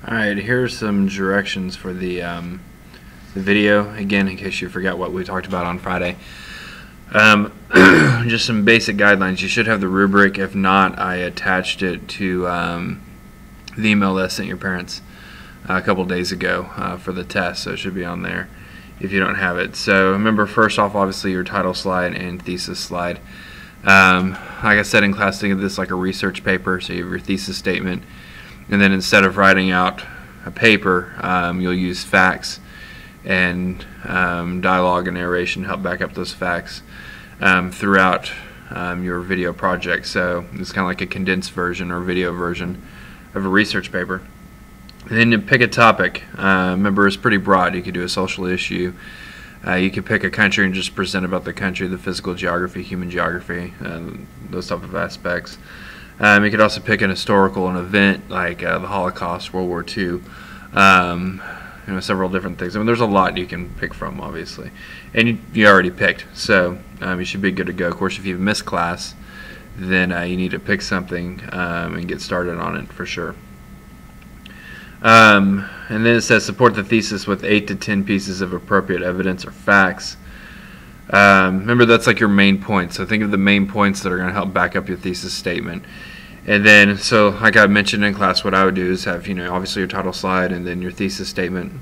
Alright, here's some directions for the video, again, in case you forgot what we talked about on Friday. Just some basic guidelines. You should have the rubric. If not, I attached it to the email that I sent your parents a couple days ago for the test, so it should be on there if you don't have it. So remember, first off, obviously your title slide and thesis slide. Like I said in class, think of this like a research paper. So you have your thesis statement, and then instead of writing out a paper, you'll use facts and dialogue and narration to help back up those facts throughout your video project. So it's kind of like a condensed version or video version of a research paper. And then you pick a topic. Remember, it's pretty broad. You could do a social issue. You could pick a country and just present about the country, the physical geography, human geography, those type of aspects. You could also pick an historical, an event like the Holocaust, World War II, several different things. I mean, there's a lot you can pick from, obviously. And you already picked, so you should be good to go. Of course, if you've missed class, then you need to pick something and get started on it for sure. And then it says support the thesis with 8 to 10 pieces of appropriate evidence or facts. Remember, that's like your main points. So think of the main points that are going to help back up your thesis statement. And then, so like I mentioned in class, what I would do is have, obviously your title slide and then your thesis statement.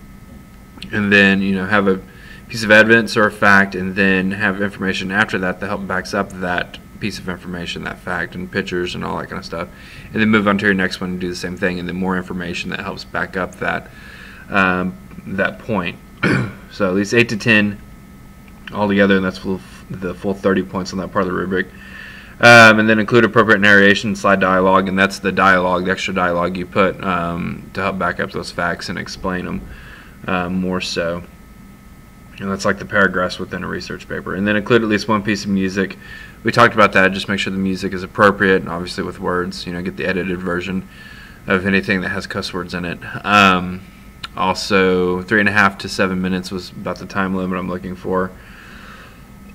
And then, have a piece of evidence or a fact, and then have information after that that help backs up that piece of information, that fact, and pictures and all that kind of stuff. And then move on to your next one and do the same thing, and then more information that helps back up that that point. So at least 8 to 10 altogether, and that's the full 30 points on that part of the rubric. And then include appropriate narration, slide dialogue, and that's the dialogue, the extra dialogue you put to help back up those facts and explain them more so. And that's like the paragraphs within a research paper. And then include at least one piece of music. We talked about that. Just make sure the music is appropriate, and obviously with words. Get the edited version of anything that has cuss words in it. Also, 3.5 to 7 minutes was about the time limit I'm looking for.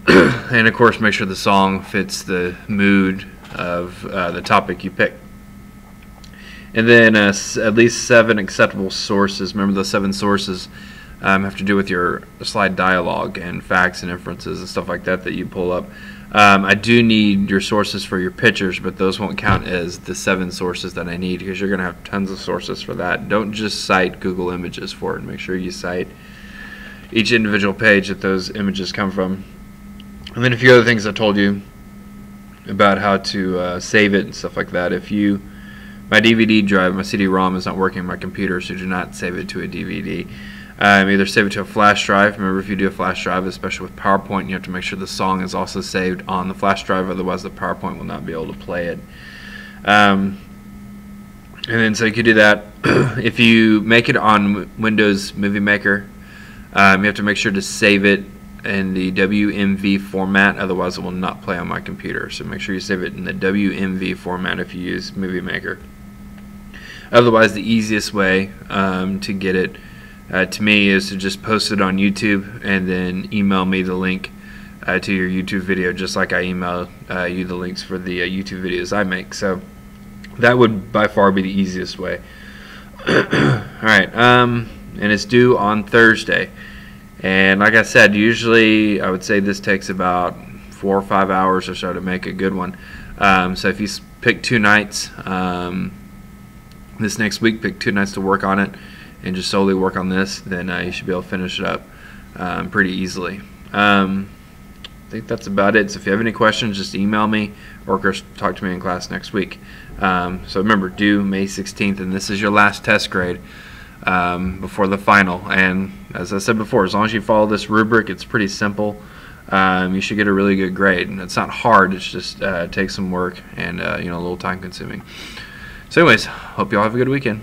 And of course, make sure the song fits the mood of the topic you pick. And then at least 7 acceptable sources. Remember, those 7 sources have to do with your slide dialogue and facts and inferences and stuff like that you pull up. I do need your sources for your pictures, but those won't count as the 7 sources that I need, because you're going to have tons of sources for that. Don't just cite Google Images for it. Make sure you cite each individual page that those images come from. And then a few other things I told you about how to save it and stuff like that. My DVD drive, my CD-ROM is not working on my computer, so do not save it to a DVD. Either save it to a flash drive. Remember, if you do a flash drive, especially with PowerPoint, you have to make sure the song is also saved on the flash drive, otherwise the PowerPoint will not be able to play it. And then so you could do that. If you make it on Windows Movie Maker, you have to make sure to save it in the WMV format, otherwise it will not play on my computer. So make sure you save it in the WMV format if you use Movie Maker. Otherwise, the easiest way to get it to me is to just post it on YouTube and then email me the link to your YouTube video, just like I email you the links for the YouTube videos I make. So that would by far be the easiest way. Alright, and it's due on Thursday. And like I said, usually I would say this takes about 4 or 5 hours or so to make a good one. So if you pick 2 nights this next week, pick 2 nights to work on it and just solely work on this, then you should be able to finish it up pretty easily. I think that's about it. So if you have any questions, just email me or talk to me in class next week. So remember, due May 16th, and this is your last test grade before the final. And as I said before, as long as you follow this rubric, it's pretty simple. You should get a really good grade. And it's not hard. It's just takes some work and a little time consuming. So anyways, hope you all have a good weekend.